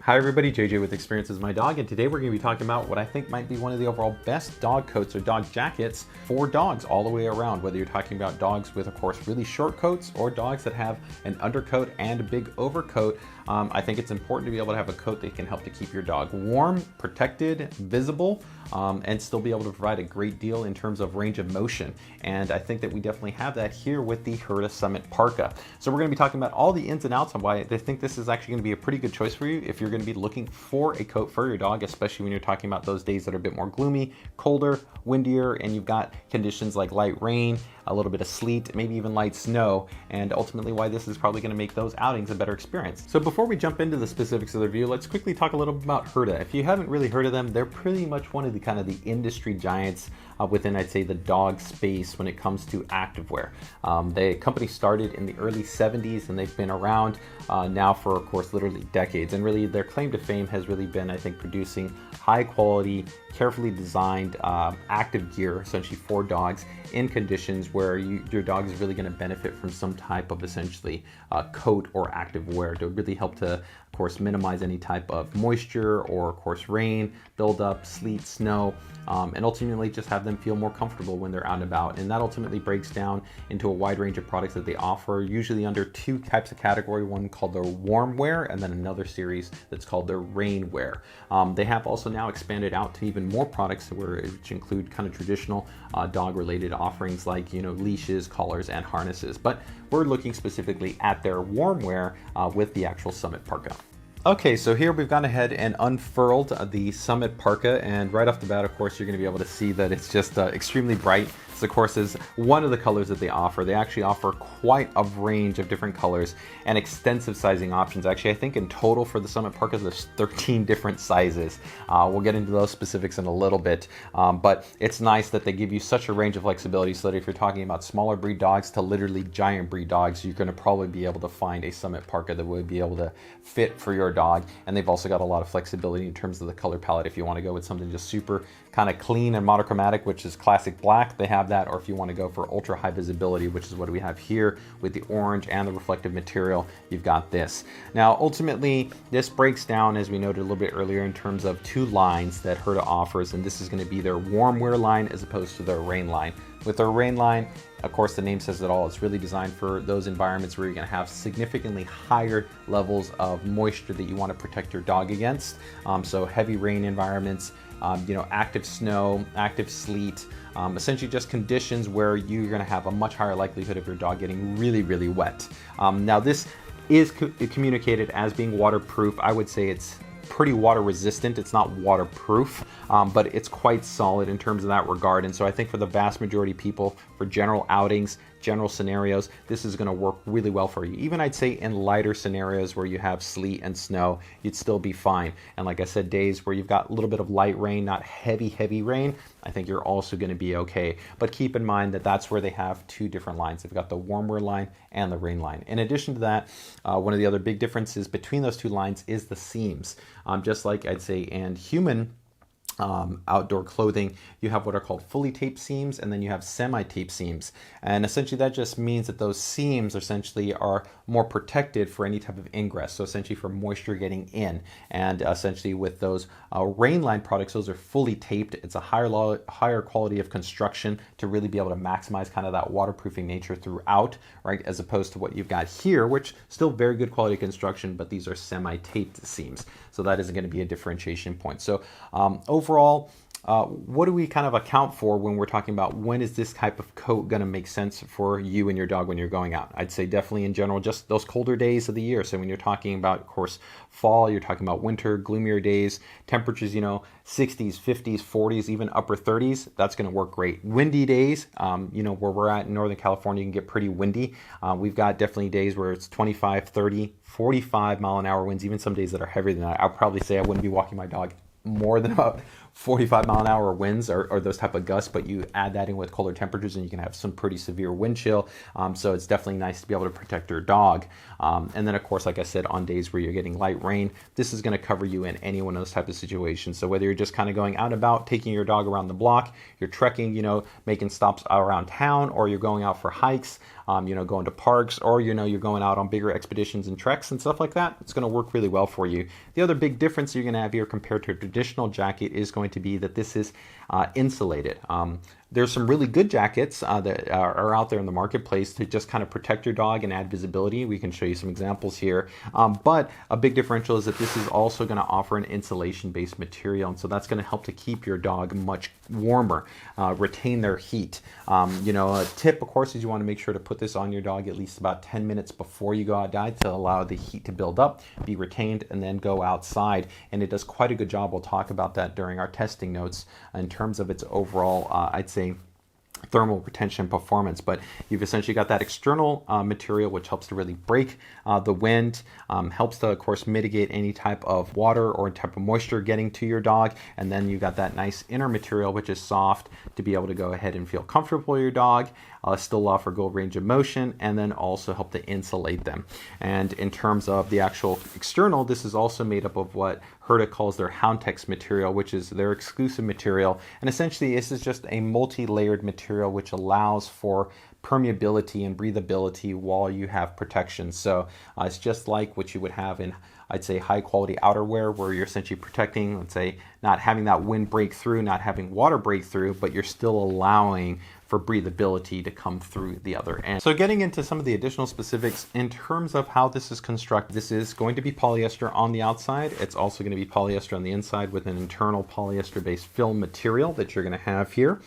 Hi everybody, JJ with Experiences My Dog, and today we're going to be talking about what I think might be one of the overall best dog coats or dog jackets for dogs all the way around, whether you're talking about dogs with, of course, really short coats or dogs that have an undercoat and a big overcoat. I think it's important to be able to have a coat that can help to keep your dog warm, protected, visible, and still be able to provide a great deal in terms of range of motion. And I think that we definitely have that here with the Hurtta Summit Parka. So we're going to be talking about all the ins and outs on why I think this is actually going to be a pretty good choice for you if you're going to be looking for a coat for your dog, especially when you're talking about those days that are a bit more gloomy, colder, windier, and you've got conditions like light rain, a little bit of sleet, maybe even light snow, and ultimately why this is probably going to make those outings a better experience. So before we jump into the specifics of the review, let's quickly talk a little bit about Hurtta. If you haven't really heard of them, they're pretty much one of the kind of the industry giants within, I'd say, the dog space when it comes to activewear. The company started in the early 70s and they've been around now for, of course, literally decades. And really their claim to fame has really been, I think, producing high quality, carefully designed active gear, essentially for dogs in conditions where your dog is really going to benefit from some type of essentially coat or active wear to really help to, of course, minimize any type of moisture or, of course, rain, buildup, sleet, snow, and ultimately just have them feel more comfortable when they're out and about. And that ultimately breaks down into a wide range of products that they offer, usually under two types of category, one called their warm wear and then another series that's called their rain wear. They have also now expanded out to even more products which include kind of traditional dog related offerings like, leashes, collars, and harnesses. But we're looking specifically at their warm wear with the actual Summit Parka. Okay, so here we've gone ahead and unfurled the Summit Parka, and right off the bat, of course, you're going to be able to see that it's just extremely bright. This, of course, is one of the colors that they offer. They actually offer quite a range of different colors and extensive sizing options. Actually, I think in total for the Summit Parkas, there's 13 different sizes. We'll get into those specifics in a little bit, but it's nice that they give you such a range of flexibility so that if you're talking about smaller breed dogs to literally giant breed dogs, you're going to probably be able to find a Summit Parka that would be able to fit for your dog. And they've also got a lot of flexibility in terms of the color palette. If you want to go with something just super kind of clean and monochromatic, which is classic black, they have that. Or if you want to go for ultra high visibility, which is what we have here with the orange and the reflective material, you've got this. Now, ultimately, this breaks down, as we noted a little bit earlier, in terms of two lines that Hurtta offers, and this is going to be their warm wear line as opposed to their rain line. With their rain line, of course, the name says it all. It's really designed for those environments where you're going to have significantly higher levels of moisture that you want to protect your dog against. So heavy rain environments, active snow, active sleet, essentially just conditions where you're going to have a much higher likelihood of your dog getting really, really wet. Now, this is communicated as being waterproof. I would say it's pretty water resistant. It's not waterproof, but it's quite solid in terms of that regard. And so I think for the vast majority of people, for general outings, general scenarios, this is going to work really well for you. Even I'd say in lighter scenarios where you have sleet and snow, you'd still be fine. And like I said, days where you've got a little bit of light rain, not heavy rain, I think you're also going to be okay. But keep in mind that that's where they have two different lines. They've got the warm wear line and the rain line. In addition to that, one of the other big differences between those two lines is the seams. Just like I'd say in human outdoor clothing, you have what are called fully taped seams, and then you have semi-taped seams. And essentially that just means that those seams essentially are more protected for any type of ingress, so essentially for moisture getting in. And essentially with those rain line products, those are fully taped. It's a higher quality of construction to really be able to maximize kind of that waterproofing nature throughout, right, as opposed to what you've got here, which still very good quality construction, but these are semi-taped seams. So that is going to be a differentiation point. So overall, what do we kind of account for when we're talking about when is this type of coat going to make sense for you and your dog when you're going out? I'd say definitely in general, just those colder days of the year. So when you're talking about, of course, fall, you're talking about winter, gloomier days, temperatures, 60s, 50s, 40s, even upper 30s, that's going to work great. Windy days, where we're at in Northern California, you can get pretty windy. We've got definitely days where it's 25, 30, 45 mile an hour winds, even some days that are heavier than that. I'll probably say I wouldn't be walking my dog more than about 45 mile an hour winds or those type of gusts, but you add that in with colder temperatures and you can have some pretty severe wind chill. So it's definitely nice to be able to protect your dog. And then of course, like I said, on days where you're getting light rain, this is going to cover you in any one of those type of situations. So whether you're just kind of going out and about, taking your dog around the block, you're trekking, making stops around town, or you're going out for hikes, going to parks, or you're going out on bigger expeditions and treks and stuff like that. It's going to work really well for you. The other big difference you're going to have here compared to a traditional jacket is going to be that this is insulated. There's some really good jackets that are out there in the marketplace to just kind of protect your dog and add visibility. We can show you some examples here. But a big differential is that this is also going to offer an insulation-based material. And so that's going to help to keep your dog much warmer, retain their heat. A tip, of course, is you want to make sure to put this on your dog at least about 10 minutes before you go outside to allow the heat to build up, be retained, and then go outside. And it does quite a good job. We'll talk about that during our testing notes in terms of its overall, I'd say, thermal retention performance. But you've essentially got that external material which helps to really break the wind, helps to of course mitigate any type of water or type of moisture getting to your dog, and then you got that nice inner material which is soft to be able to go ahead and feel comfortable with your dog, still offer good range of motion, and then also help to insulate them. And in terms of the actual external, this is also made up of what Hurtta calls their Houndtex material, which is their exclusive material. And essentially this is just a multi-layered material which allows for permeability and breathability while you have protection. So it's just like what you would have in, I'd say, high quality outerwear, where you're essentially protecting, let's say, not having that wind break through, not having water break through, but you're still allowing for breathability to come through the other end. So getting into some of the additional specifics in terms of how this is constructed, this is going to be polyester on the outside. It's also going to be polyester on the inside with an internal polyester-based film material that you're going to have here.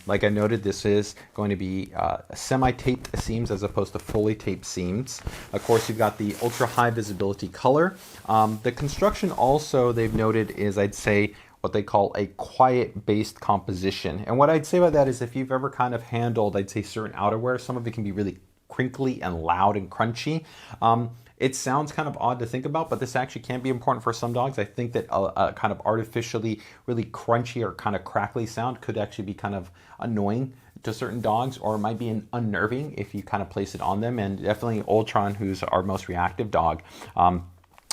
Like I noted, this is going to be semi-taped seams as opposed to fully taped seams. Of course, you've got the ultra high visibility color. The construction also, they've noted, is, I'd say, what they call a quiet-based composition. And what I'd say about that is, if you've ever kind of handled, I'd say, certain outerwear, some of it can be really crinkly and loud and crunchy. It sounds kind of odd to think about, but this actually can be important for some dogs. I think that a kind of artificially really crunchy or kind of crackly sound could actually be kind of annoying to certain dogs, or it might be unnerving if you kind of place it on them. And definitely Ultron, who's our most reactive dog,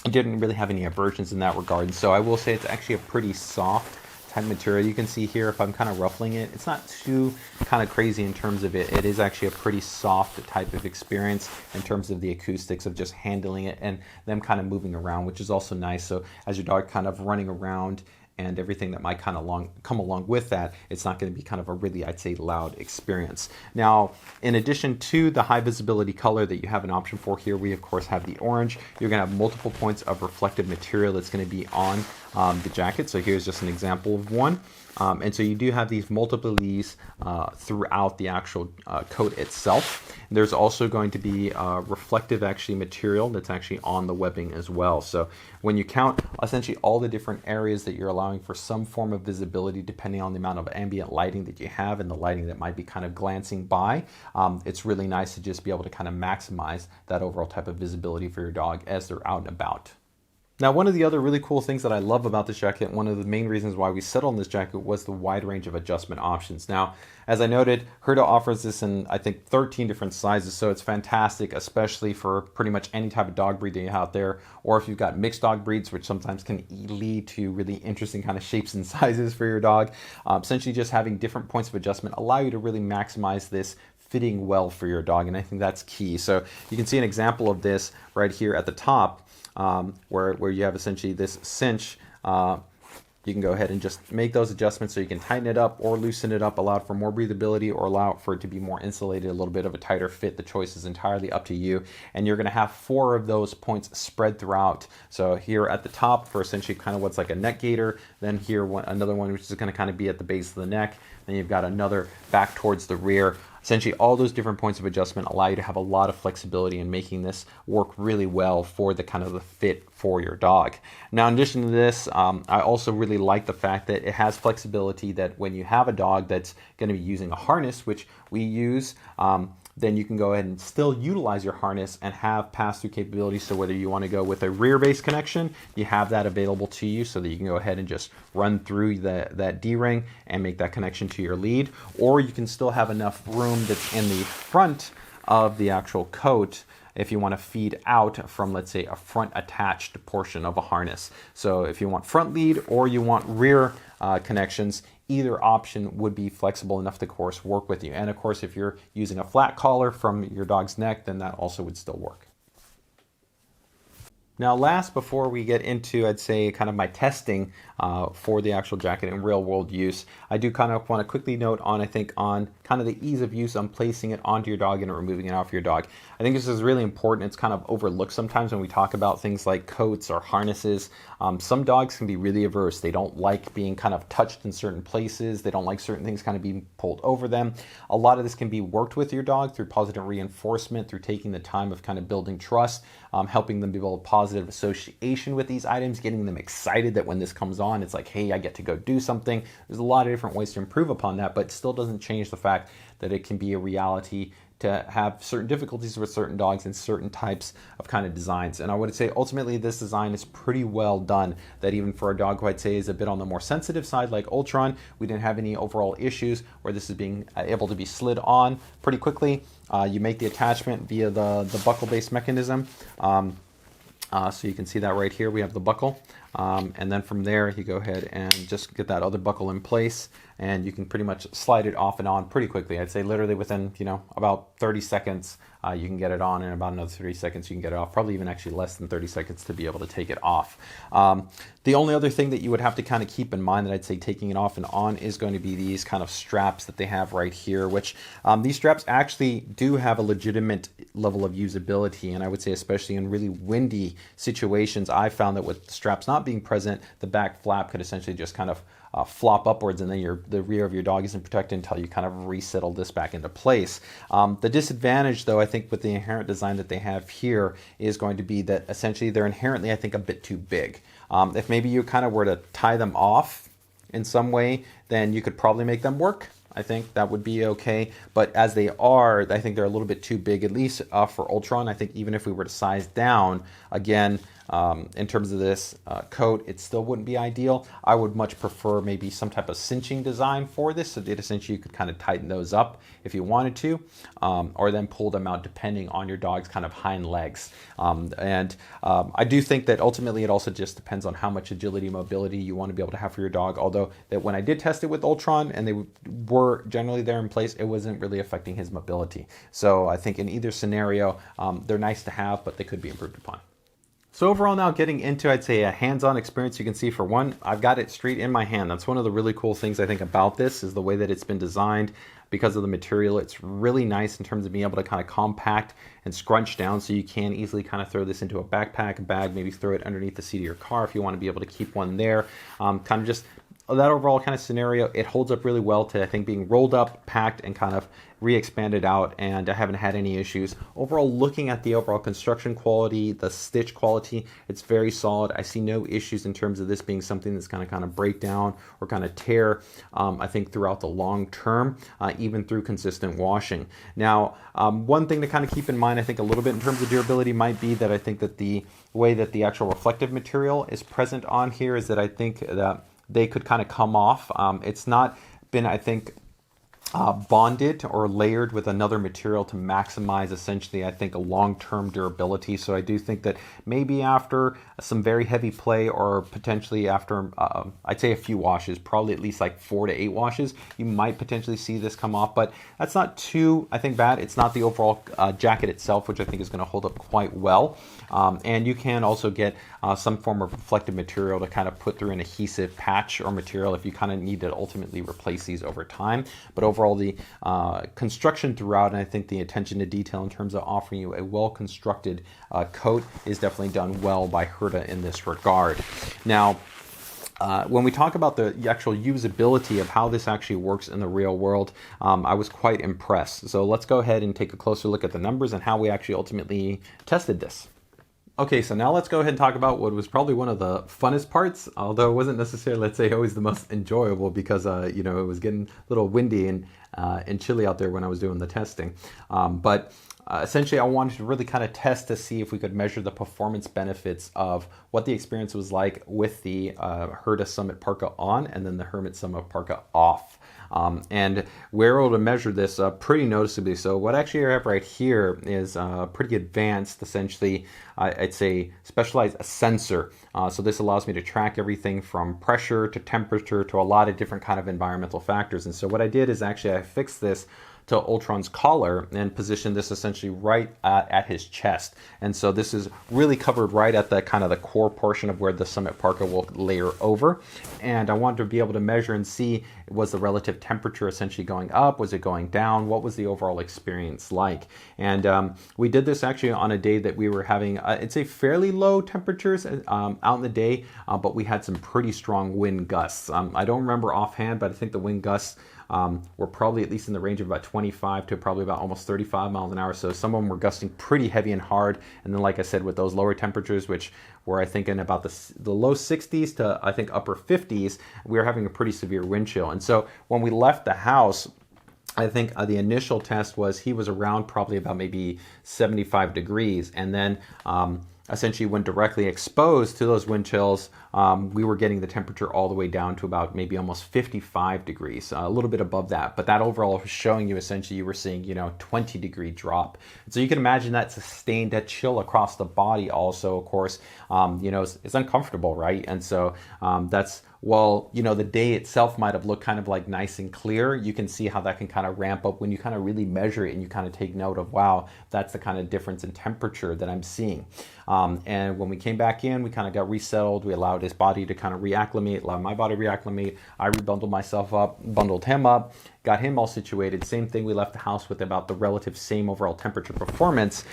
didn't really have any aversions in that regard. And so I will say it's actually a pretty soft type material. You can see here, if I'm kind of ruffling it, it's not too kind of crazy in terms of it. It is actually a pretty soft type of experience in terms of the acoustics of just handling it and them kind of moving around, which is also nice. So as your dog kind of running around and everything that might kind of come along with that, it's not going to be kind of a really, I'd say, loud experience. Now, in addition to the high visibility color that you have an option for here, we of course have the orange. You're going to have multiple points of reflective material that's going to be on the jacket. So here's just an example of one. And so you do have these multiple of these throughout the actual coat itself. There's also going to be reflective actually material that's actually on the webbing as well. So when you count essentially all the different areas that you're allowing for some form of visibility, depending on the amount of ambient lighting that you have and the lighting that might be kind of glancing by, it's really nice to just be able to kind of maximize that overall type of visibility for your dog as they're out and about. Now, one of the other really cool things that I love about this jacket, one of the main reasons why we settled on this jacket, was the wide range of adjustment options. Now, as I noted, Hurtta offers this in, I think, 13 different sizes, so it's fantastic, especially for pretty much any type of dog breed that you have out there, or if you've got mixed dog breeds, which sometimes can lead to really interesting kind of shapes and sizes for your dog. Essentially, just having different points of adjustment allow you to really maximize this fitting well for your dog, and I think that's key. So you can see an example of this right here at the top, where you have essentially this cinch. You can go ahead and just make those adjustments so you can tighten it up or loosen it up, allow it for more breathability, or allow it for it to be more insulated, a little bit of a tighter fit. The choice is entirely up to you. And you're going to have 4 of those points spread throughout. So here at the top for essentially kind of what's like a neck gaiter, then here another one which is going to kind of be at the base of the neck, then you've got another back towards the rear. Essentially, all those different points of adjustment allow you to have a lot of flexibility in making this work really well for the kind of the fit for your dog. Now, in addition to this, I also really like the fact that it has flexibility that when you have a dog that's going to be using a harness, which we use, then you can go ahead and still utilize your harness and have pass-through capability. So whether you want to go with a rear-based connection, you have that available to you so that you can go ahead and just run through that D-ring and make that connection to your lead. Or you can still have enough room that's in the front of the actual coat if you want to feed out from, let's say, a front attached portion of a harness. So if you want front lead or you want rear connections, either option would be flexible enough to, of course, work with you. And of course, if you're using a flat collar from your dog's neck, then that also would still work. Now last, before we get into, I'd say, kind of my testing for the actual jacket in real world use, I do kind of want to quickly note on, I think, on kind of the ease of use on placing it onto your dog and removing it off your dog. I think this is really important. It's kind of overlooked sometimes when we talk about things like coats or harnesses. Some dogs can be really averse. They don't like being kind of touched in certain places. They don't like certain things kind of being pulled over them. A lot of this can be worked with your dog through positive reinforcement, through taking the time of kind of building trust, helping them build positive association with these items, getting them excited that when this comes on, it's like, hey, I get to go do something. There's a lot of different ways to improve upon that, but it still doesn't change the fact that it can be a reality to have certain difficulties with certain dogs and certain types of kind of designs. And I would say ultimately this design is pretty well done, that even for a dog who I'd say is a bit on the more sensitive side like Ultron, we didn't have any overall issues where this is being able to be slid on pretty quickly. You make the attachment via the buckle-based mechanism. So you can see that right here, we have the buckle. And then from there, you go ahead and just get that other buckle in place, and you can pretty much slide it off and on pretty quickly. I'd say literally within, about 30 seconds, you can get it on, and about another 30 seconds you can get it off, probably even actually less than 30 seconds to be able to take it off. The only other thing that you would have to kind of keep in mind that I'd say taking it off and on is going to be these kind of straps that they have right here, which these straps actually do have a legitimate level of usability, and I would say especially in really windy situations, I found that with straps not being present, the back flap could essentially just kind of flop upwards, and then the rear of your dog isn't protected until you kind of resettle this back into place. The disadvantage, though, I think with the inherent design that they have here is going to be that essentially they're inherently, I think, a bit too big. If maybe you kind of were to tie them off in some way, then you could probably make them work. I think that would be okay, but as they are, I think they're a little bit too big, at least for Ultron. I think even if we were to size down, again, in terms of this coat, it still wouldn't be ideal. I would much prefer maybe some type of cinching design for this, so that essentially you could kind of tighten those up if you wanted to, or then pull them out depending on your dog's kind of hind legs. I do think that ultimately it also just depends on how much agility, mobility you want to be able to have for your dog, although that when I did test it with Ultron and they were generally there in place, it wasn't really affecting his mobility. So I think in either scenario, they're nice to have, but they could be improved upon. So overall now getting into, I'd say, a hands-on experience, you can see for one, I've got it straight in my hand. That's one of the really cool things I think about this is the way that it's been designed. Because of the material, it's really nice in terms of being able to kind of compact and scrunch down, so you can easily kind of throw this into a backpack, a bag, maybe throw it underneath the seat of your car if you want to be able to keep one there. Kind of just that overall kind of scenario, it holds up really well to, I think, being rolled up, packed, and kind of re-expanded out, and I haven't had any issues. Overall, looking at the overall construction quality, the stitch quality, it's very solid. I see no issues in terms of this being something that's going to kind of break down or kind of tear, I think, throughout the long term, even through consistent washing. Now, one thing to kind of keep in mind, I think, a little bit in terms of durability might be that I think that the way that the actual reflective material is present on here is that I think that they could kind of come off. It's not been, I think, bonded or layered with another material to maximize essentially, I think, a long-term durability. So I do think that maybe after some very heavy play, or potentially after I'd say a few washes, probably at least like 4 to 8 washes, you might potentially see this come off, but that's not too, I think, bad. It's not the overall jacket itself, which I think is going to hold up quite well. And you can also get some form of reflective material to kind of put through an adhesive patch or material if you kind of need to ultimately replace these over time. But overall, the construction throughout, and I think the attention to detail in terms of offering you a well-constructed coat is definitely done well by Hurtta in this regard. Now, when we talk about the actual usability of how this actually works in the real world, I was quite impressed. So let's go ahead and take a closer look at the numbers and how we actually ultimately tested this. Okay, so now let's go ahead and talk about what was probably one of the funnest parts, although it wasn't necessarily, let's say, always the most enjoyable because, it was getting a little windy and chilly out there when I was doing the testing. But essentially I wanted to really kind of test to see if we could measure the performance benefits of what the experience was like with the Hurtta Summit Parka on and then the Hermit Summit Parka off. And we're able to measure this pretty noticeably. So what actually I have right here is pretty advanced, essentially, I'd say specialized sensor. So this allows me to track everything from pressure to temperature to a lot of different kind of environmental factors. And so what I did is actually I fixed this to Ultron's collar and position this essentially right at his chest. And so this is really covered right at the kind of the core portion of where the Summit Parka will layer over. And I wanted to be able to measure and see, was the relative temperature essentially going up? Was it going down? What was the overall experience like? And we did this actually on a day that we were having, I'd say fairly low temperatures out in the day, but we had some pretty strong wind gusts. I don't remember offhand, but I think the wind gusts were probably at least in the range of about 25 to probably about almost 35 miles an hour. So some of them were gusting pretty heavy and hard. And then, like I said, with those lower temperatures, which were I think in about the low 60s to I think upper 50s, we were having a pretty severe wind chill. And so when we left the house, I think the initial test was he was around probably about maybe 75 degrees. And then essentially when directly exposed to those wind chills, we were getting the temperature all the way down to about maybe almost 55 degrees, a little bit above that. But that overall was showing you essentially you were seeing, 20-degree drop. And so you can imagine that sustained, that chill across the body also, of course, it's uncomfortable, right? And so that's, while, the day itself might have looked kind of like nice and clear, you can see how that can kind of ramp up when you kind of really measure it and you kind of take note of, wow, that's the kind of difference in temperature that I'm seeing. And when we came back in, we kind of got resettled. We allowed his body to kind of reacclimate, allowed my body to reacclimate. I rebundled myself up, bundled him up, got him all situated. Same thing, we left the house with about the relative same overall temperature performance.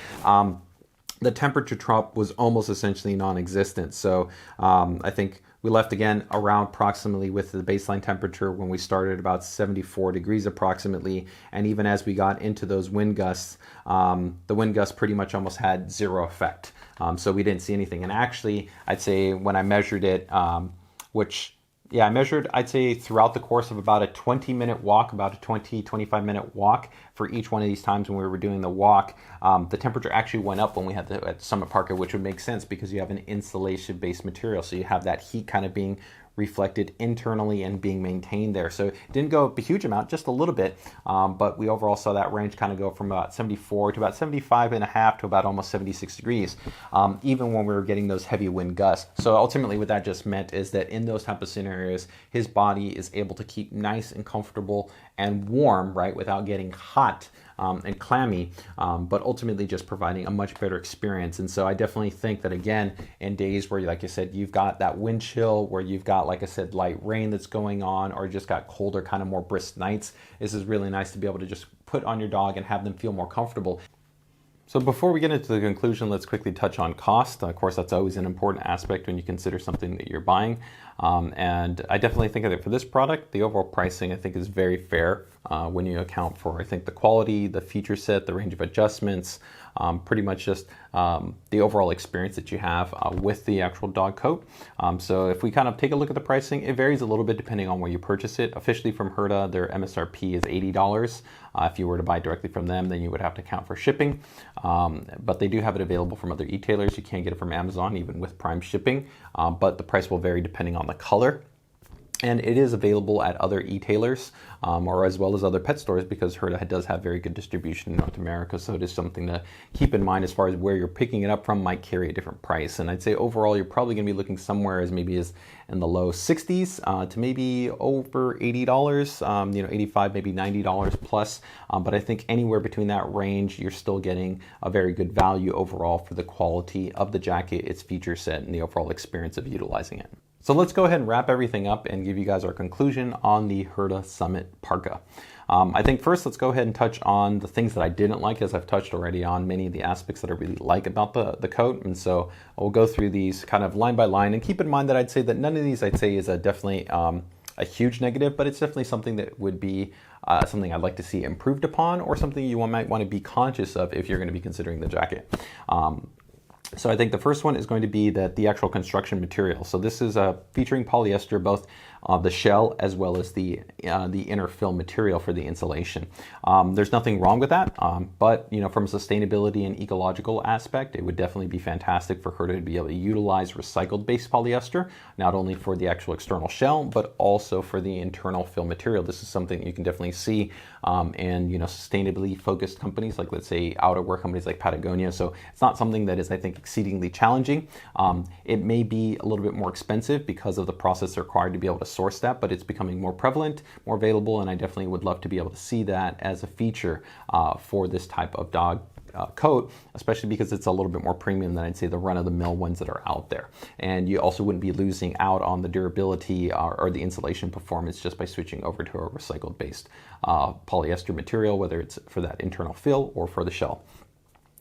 The temperature drop was almost essentially non-existent. So I think we left again around approximately with the baseline temperature when we started about 74 degrees approximately. And even as we got into those wind gusts, the wind gusts pretty much almost had zero effect. So we didn't see anything. And actually, I'd say when I measured it, I measured, I'd say throughout the course of about a 20-minute walk, about a 25-minute walk for each one of these times when we were doing the walk, the temperature actually went up when we had at Summit Parka, which would make sense because you have an insulation-based material. So you have that heat kind of being reflected internally and being maintained there. So it didn't go up a huge amount, just a little bit, but we overall saw that range kind of go from about 74 to about 75 and a half to about almost 76 degrees, even when we were getting those heavy wind gusts. So ultimately what that just meant is that in those type of scenarios, his body is able to keep nice and comfortable and warm, right, without getting hot and clammy, but ultimately just providing a much better experience. And so I definitely think that, again, in days where, like I said, you've got that wind chill, where you've got, like I said, light rain that's going on, or just got colder, kind of more brisk nights, this is really nice to be able to just put on your dog and have them feel more comfortable. So before we get into the conclusion, let's quickly touch on cost. Of course, that's always an important aspect when you consider something that you're buying. And I definitely think that for this product, the overall pricing, I think, is very fair when you account for, I think, the quality, the feature set, the range of adjustments, pretty much just the overall experience that you have with the actual dog coat. So if we kind of take a look at the pricing, it varies a little bit depending on where you purchase it. Officially from Hurtta, their MSRP is $80. If you were to buy directly from them, then you would have to account for shipping. But they do have it available from other e-tailers. You can get it from Amazon, even with Prime shipping, but the price will vary depending on the color. And it is available at other e-tailers or as well as other pet stores, because Hurtta does have very good distribution in North America. So it is something to keep in mind as far as where you're picking it up from might carry a different price. And I'd say overall, you're probably going to be looking somewhere as maybe as in the low 60s to maybe over $80, 85, maybe $90 plus. But I think anywhere between that range, you're still getting a very good value overall for the quality of the jacket, its feature set, and the overall experience of utilizing it. So let's go ahead and wrap everything up and give you guys our conclusion on the Hurtta Summit Parka. I think first, let's go ahead and touch on the things that I didn't like, as I've touched already on many of the aspects that I really like about the coat. And so we'll go through these kind of line by line, and keep in mind that I'd say that none of these is definitely a huge negative, but it's definitely something that would be something I'd like to see improved upon, or something you might want to be conscious of if you're going to be considering the jacket. So I think the first one is going to be that the actual construction material. So this is featuring polyester both the shell as well as the inner film material for the insulation. There's nothing wrong with that, but from a sustainability and ecological aspect, it would definitely be fantastic for Hurtta to be able to utilize recycled based polyester, not only for the actual external shell, but also for the internal film material. This is something you can definitely see in sustainably focused companies like, let's say, outerwear companies like Patagonia. So it's not something that is, I think, exceedingly challenging. It may be a little bit more expensive because of the process required to be able to source that, but it's becoming more prevalent, more available, and I definitely would love to be able to see that as a feature for this type of dog coat, especially because it's a little bit more premium than I'd say the run-of-the-mill ones that are out there. And you also wouldn't be losing out on the durability or the insulation performance just by switching over to a recycled-based polyester material, whether it's for that internal fill or for the shell.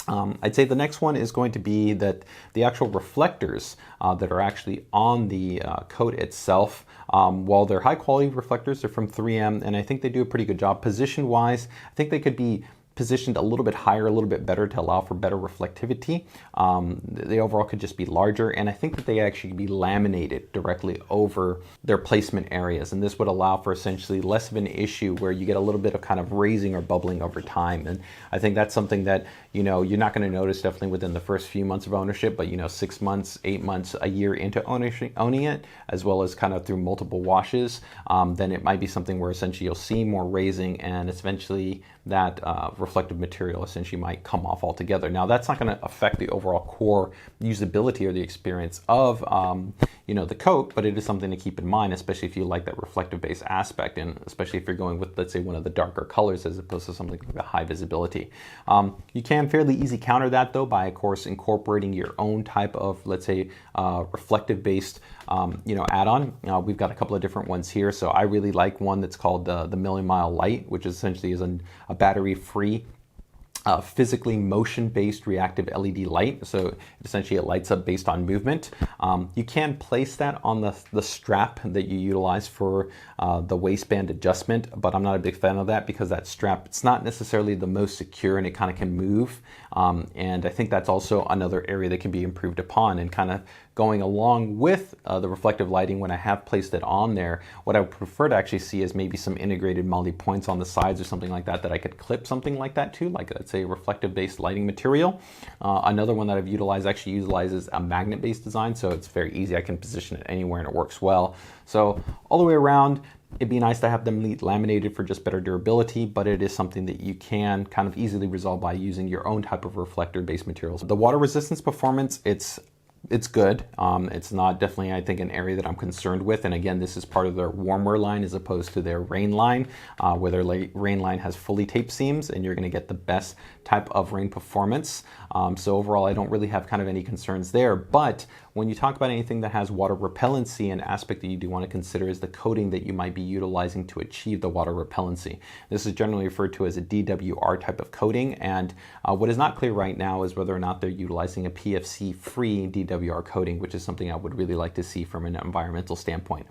I'd say the next one is going to be that the actual reflectors that are actually on the coat itself, while they're high quality reflectors, they're from 3M, and I think they do a pretty good job. Position wise, I think they could be positioned a little bit higher, a little bit better to allow for better reflectivity. The overall could just be larger, and I think that they actually be laminated directly over their placement areas, and this would allow for essentially less of an issue where you get a little bit of kind of raising or bubbling over time. And I think that's something that you're not going to notice definitely within the first few months of ownership, but 6 months, 8 months, a year into owning it, as well as kind of through multiple washes, then it might be something where essentially you'll see more raising, and eventually that reflective material essentially might come off altogether. Now, that's not going to affect the overall core usability or the experience of the coat, but it is something to keep in mind, especially if you like that reflective based aspect, and especially if you're going with, let's say, one of the darker colors as opposed to something like a high visibility. You can fairly easy counter that though by, of course, incorporating your own type of, let's say, reflective based add-on. We've got a couple of different ones here. So I really like one that's called the Million Mile Light, which essentially is a battery-free physically motion-based reactive LED light. So essentially it lights up based on movement. You can place that on the strap that you utilize for the waistband adjustment, but I'm not a big fan of that because that strap, it's not necessarily the most secure and it kind of can move. And I think that's also another area that can be improved upon, and kind of going along with the reflective lighting. When I have placed it on there, what I would prefer to actually see is maybe some integrated multi points on the sides or something like that I could clip something like that to, like let's say reflective based lighting material. Another one that I've utilized actually utilizes a magnet based design, so it's very easy. I can position it anywhere and it works well. So all the way around, it'd be nice to have them laminated for just better durability, but it is something that you can kind of easily resolve by using your own type of reflector based materials. The water resistance performance, it's good. It's not definitely, I think, an area that I'm concerned with. And again, this is part of their warmwear line as opposed to their rain line, where their rain line has fully taped seams, and you're going to get the best type of rain performance. So overall, I don't really have kind of any concerns there. But when you talk about anything that has water repellency, an aspect that you do want to consider is the coating that you might be utilizing to achieve the water repellency. This is generally referred to as a DWR type of coating, and what is not clear right now is whether or not they're utilizing a PFC-free DWR coating, which is something I would really like to see from an environmental standpoint.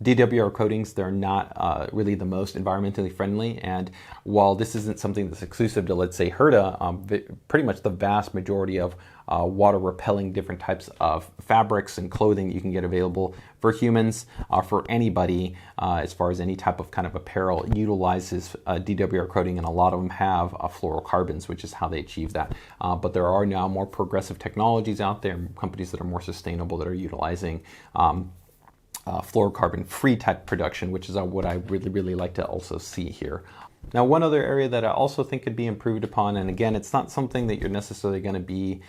DWR coatings, they're not really the most environmentally friendly, and while this isn't something that's exclusive to, let's say, Hurtta, pretty much the vast majority of water repelling different types of fabrics and clothing you can get available for humans, for anybody, as far as any type of kind of apparel, utilizes DWR coating, and a lot of them have fluorocarbons, which is how they achieve that. But there are now more progressive technologies out there, companies that are more sustainable that are utilizing fluorocarbon-free type production, which is what I really like to also see here. Now, one other area that I also think could be improved upon, and again, it's not something that you're necessarily going to be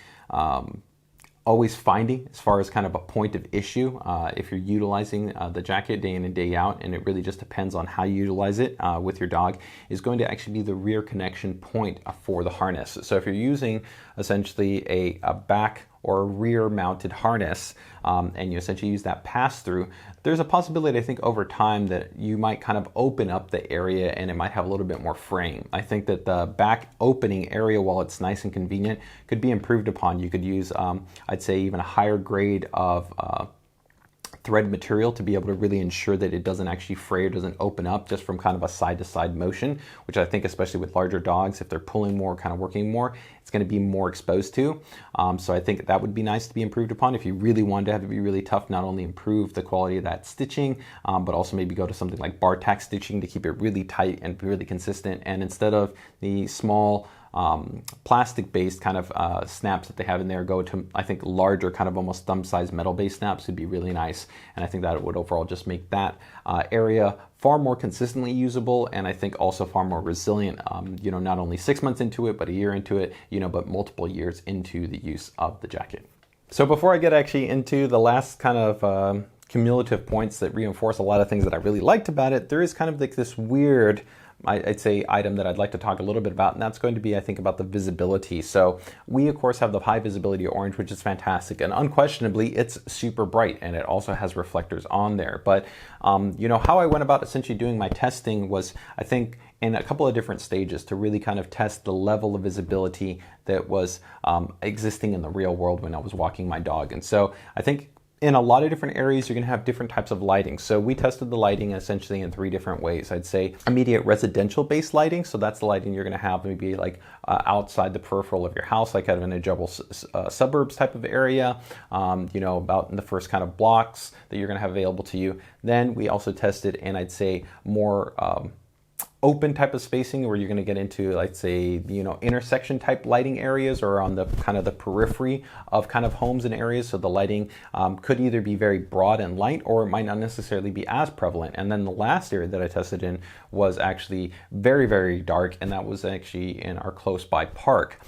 always finding as far as kind of a point of issue if you're utilizing the jacket day in and day out, and it really just depends on how you utilize it with your dog, is going to actually be the rear connection point for the harness. So if you're using essentially a back or a rear mounted harness, and you essentially use that pass through, there's a possibility, I think, over time that you might kind of open up the area and it might have a little bit more frame. I think that the back opening area, while it's nice and convenient, could be improved upon. You could use, I'd say, even a higher grade of thread material to be able to really ensure that it doesn't actually fray or doesn't open up just from kind of a side-to-side motion, which I think especially with larger dogs, if they're pulling more, kind of working more, it's going to be more exposed to. So I think that would be nice to be improved upon if you really wanted to have to be really tough, not only improve the quality of that stitching, but also maybe go to something like bar tack stitching to keep it really tight and really consistent. And instead of the small plastic-based kind of snaps that they have in there, go to, I think, larger kind of almost thumb-sized metal-based snaps would be really nice. And I think that would overall just make that area far more consistently usable, and I think also far more resilient, you know, not only 6 months into it, but a year into it, you know, but multiple years into the use of the jacket. So before I get actually into the last kind of cumulative points that reinforce a lot of things that I really liked about it, there is kind of like this weird, I'd say, item that I'd like to talk a little bit about, and that's going to be, I think, about the visibility. So we, of course, have the high visibility orange, which is fantastic, and unquestionably, it's super bright, and it also has reflectors on there. But, you know, how I went about essentially doing my testing was, I think, in a couple of different stages to really kind of test the level of visibility that was existing in the real world when I was walking my dog. And so I think in a lot of different areas, you're going to have different types of lighting. So we tested the lighting essentially in 3 different ways. I'd say immediate residential based lighting. So that's the lighting you're going to have maybe like outside the peripheral of your house, like kind of in a double suburbs type of area, you know, about in the first kind of blocks that you're going to have available to you. Then we also tested, and I'd say more open type of spacing where you're going to get into, let's say, you know, intersection type lighting areas or on the kind of the periphery of kind of homes and areas. So the lighting could either be very broad and light, or it might not necessarily be as prevalent. And then the last area that I tested in was actually very, very dark, and that was actually in our close by park.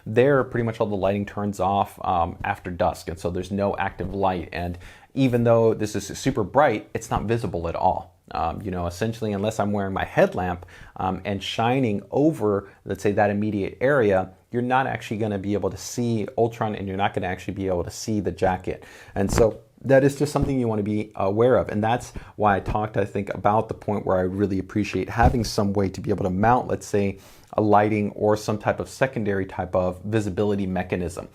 There, pretty much all the lighting turns off after dusk, and so there's no active light. And even though this is super bright, it's not visible at all. You know, essentially, unless I'm wearing my headlamp and shining over, let's say, that immediate area, you're not actually going to be able to see Ultron, and you're not going to actually be able to see the jacket. And so that is just something you want to be aware of. And that's why I talked, I think, about the point where I really appreciate having some way to be able to mount, let's say, a lighting or some type of secondary type of visibility mechanism.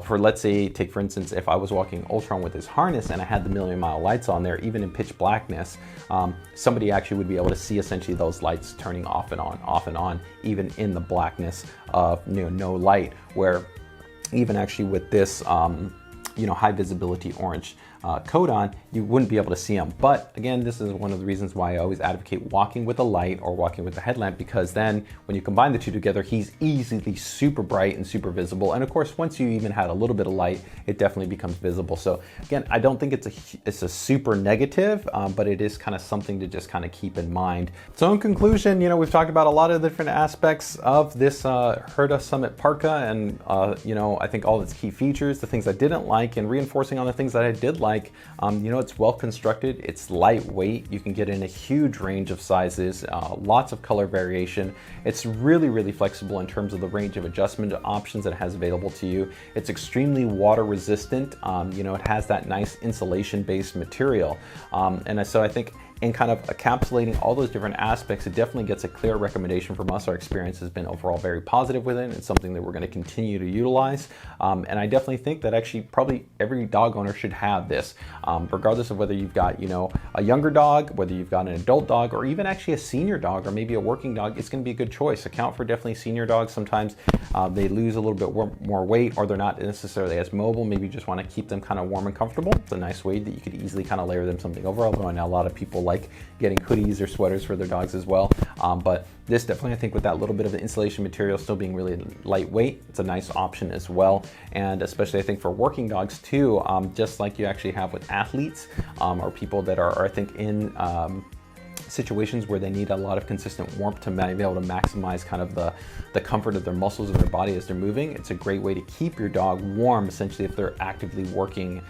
For, let's say, take for instance, if I was walking Ultron with his harness and I had the million mile lights on there, even in pitch blackness, somebody actually would be able to see essentially those lights turning off and on, even in the blackness of, you know, no light, where even actually with this, you know, high visibility orange coat on, you wouldn't be able to see them. But again, this is one of the reasons why I always advocate walking with a light or walking with a headlamp, because then when you combine the two together, he's easily super bright and super visible. And of course, once you even had a little bit of light, it definitely becomes visible. So again, I don't think it's a super negative, but it is kind of something to just kind of keep in mind. So in conclusion, you know, we've talked about a lot of different aspects of this Hurtta Summit Parka, and you know, I think all its key features, the things I didn't like, and reinforcing on the things that I did like. You know, it's well constructed, it's lightweight, you can get in a huge range of sizes, lots of color variation. It's really, really flexible in terms of the range of adjustment options that it has available to you. It's extremely water resistant. You know, it has that nice insulation based material. And so I think in kind of encapsulating all those different aspects, it definitely gets a clear recommendation from us. Our experience has been overall very positive with it. It's something that we're going to continue to utilize. And I definitely think that actually probably every dog owner should have this, regardless of whether you've got, you know, a younger dog, whether you've got an adult dog, or even actually a senior dog, or maybe a working dog. It's going to be a good choice. Account for definitely senior dogs. Sometimes they lose a little bit more weight, or they're not necessarily as mobile. Maybe you just want to keep them kind of warm and comfortable. It's a nice way that you could easily kind of layer them something over, although I know a lot of people like getting hoodies or sweaters for their dogs as well. But this definitely, I think, with that little bit of the insulation material still being really lightweight, it's a nice option as well. And especially, I think, for working dogs too, just like you actually have with athletes or people that are I think, in situations where they need a lot of consistent warmth to be able to maximize kind of the comfort of their muscles and their body as they're moving. It's a great way to keep your dog warm, essentially, if they're actively working,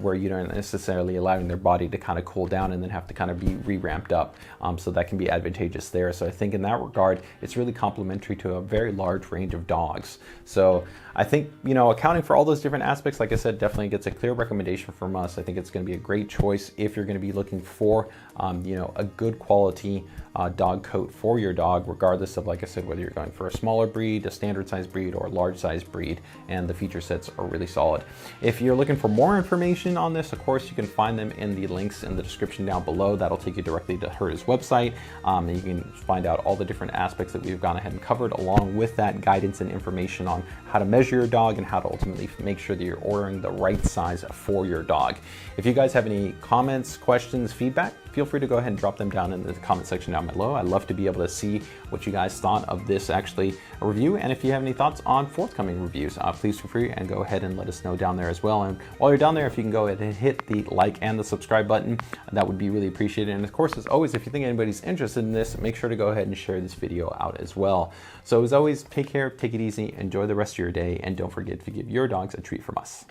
where you don't necessarily allowing their body to kind of cool down and then have to kind of be re-ramped up. So that can be advantageous there. So I think in that regard, it's really complementary to a very large range of dogs. So I think, you know, accounting for all those different aspects, like I said, definitely gets a clear recommendation from us. I think it's going to be a great choice if you're going to be looking for, you know, a good quality dog coat for your dog, regardless of, like I said, whether you're going for a smaller breed, a standard size breed, or a large size breed, and the feature sets are really solid. If you're looking for more information on this, of course, you can find them in the links in the description down below. That'll take you directly to Hurtta's website, and you can find out all the different aspects that we've gone ahead and covered, along with that guidance and information on how to measure your dog and how to ultimately make sure that you're ordering the right size for your dog. If you guys have any comments, questions, feedback, feel free to go ahead and drop them down in the comment section down below. I'd love to be able to see what you guys thought of this review, and if you have any thoughts on forthcoming reviews, please feel free and go ahead and let us know down there as well. And while you're down there, if you can go ahead and hit the like and the subscribe button, that would be really appreciated. And of course, as always, if you think anybody's interested in this, make sure to go ahead and share this video out as well. So as always, take care, take it easy, enjoy the rest of your day, and don't forget to give your dogs a treat from us.